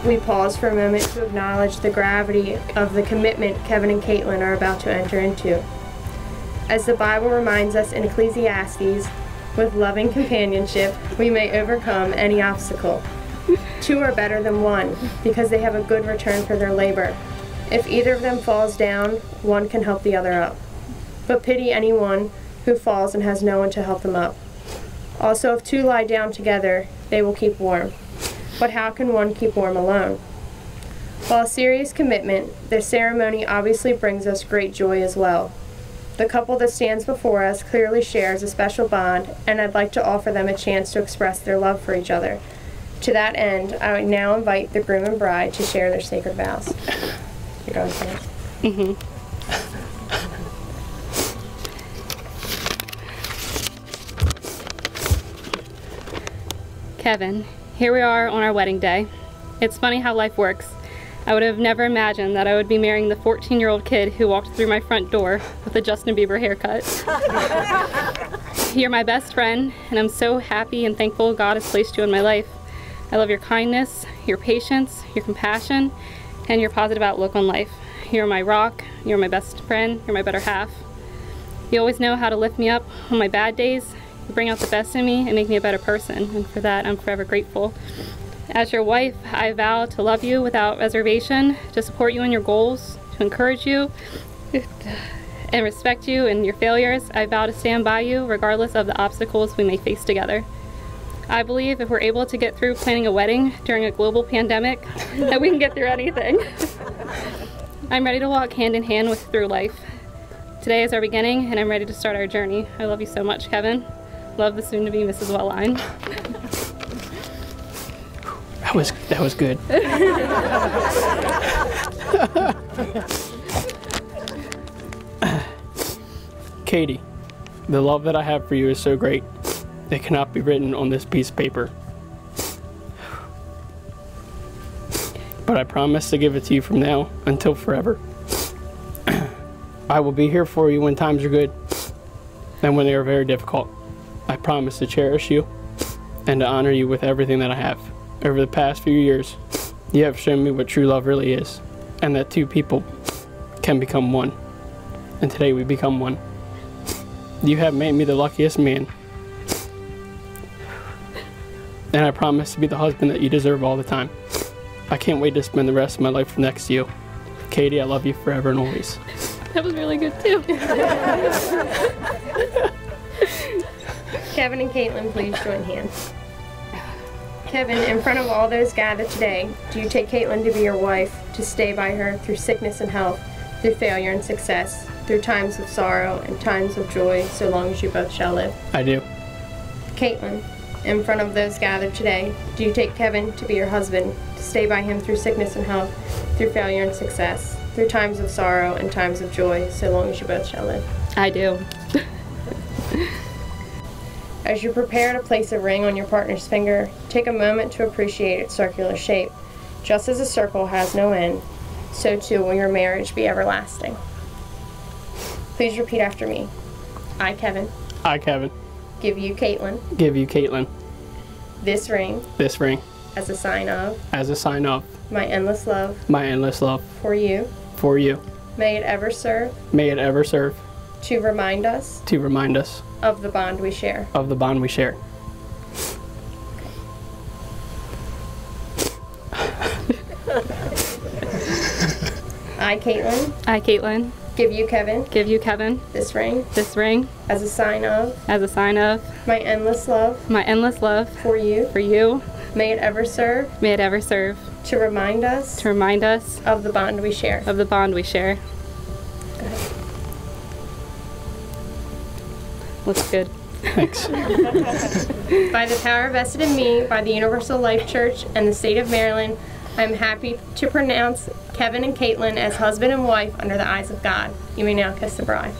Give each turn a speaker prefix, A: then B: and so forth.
A: we pause for a moment to acknowledge the gravity of the commitment Kevin and Caitlin are about to enter into. As the Bible reminds us in Ecclesiastes, with loving companionship, we may overcome any obstacle. Two are better than one, because they have a good return for their labor. If either of them falls down, one can help the other up. But pity anyone who falls and has no one to help them up. Also, if two lie down together, they will keep warm. But how can one keep warm alone? While a serious commitment, the ceremony obviously brings us great joy as well. The couple that stands before us clearly shares a special bond, and I'd like to offer them a chance to express their love for each other. To that end, I would now invite the groom and bride to share their sacred vows. You're going first.
B: Kevin, here we are on our wedding day. It's funny how life works. I would have never imagined that I would be marrying the 14-year-old kid who walked through my front door with a Justin Bieber haircut. You're my best friend, and I'm so happy and thankful God has placed you in my life. I love your kindness, your patience, your compassion, and your positive outlook on life. You're my rock, you're my best friend, you're my better half. You always know how to lift me up on my bad days. You bring out the best in me and make me a better person, and for that I'm forever grateful. As your wife, I vow to love you without reservation, to support you in your goals, to encourage you, and respect you in your failures. I vow to stand by you regardless of the obstacles we may face together. I believe if we're able to get through planning a wedding during a global pandemic, that we can get through anything. I'm ready to walk hand in hand through life. Today is our beginning, and I'm ready to start our journey. I love you so much, Kevin. Love the soon-to-be Mrs. Welline.
C: That was good. Katie, the love that I have for you is so great. It cannot be written on this piece of paper. But I promise to give it to you from now until forever. I will be here for you when times are good and when they are very difficult. I promise to cherish you and to honor you with everything that I have. Over the past few years, you have shown me what true love really is, and that two people can become one. And today we become one. You have made me the luckiest man. And I promise to be the husband that you deserve all the time. I can't wait to spend the rest of my life next to you. Katie, I love you forever and always.
B: That was really good too.
A: Kevin and Caitlin, please join hands. Kevin, in front of all those gathered today, do you take Caitlin to be your wife, to stay by her through sickness and health, through failure and success, through times of sorrow and times of joy, so long as you both shall live?
C: I do.
A: Caitlin, in front of those gathered today, do you take Kevin to be your husband, to stay by him through sickness and health, through failure and success, through times of sorrow and times of joy, so long as you both shall live?
B: I do.
A: As you prepare to place a ring on your partner's finger, take a moment to appreciate its circular shape. Just as a circle has no end, so too will your marriage be everlasting. Please repeat after me. I, Kevin.
C: I, Kevin.
A: Give you, Caitlin.
C: Give you, Caitlin.
A: This ring.
C: This ring.
A: As a sign of.
C: As a sign of.
A: My endless love.
C: My endless love.
A: For you.
C: For you.
A: May it ever serve.
C: May it ever serve.
A: To remind us.
C: To remind us.
A: Of the bond we share.
C: Of the bond we share.
A: I, Caitlin.
B: I, Caitlin.
A: Give you, Kevin.
B: Give you, Kevin.
A: This ring.
B: This ring.
A: As a sign of.
B: As a sign of.
A: My endless love.
B: My endless love.
A: For you.
B: For you.
A: May it ever serve.
B: May it ever serve.
A: To remind us.
B: To remind us.
A: Of the bond we share.
B: Of the bond we share.
A: Go ahead.
B: Looks good.
C: Thanks.
A: By the power vested in me by the Universal Life Church and the state of Maryland, I am happy to pronounce Kevin and Caitlin as husband and wife under the eyes of God. You may now kiss the bride.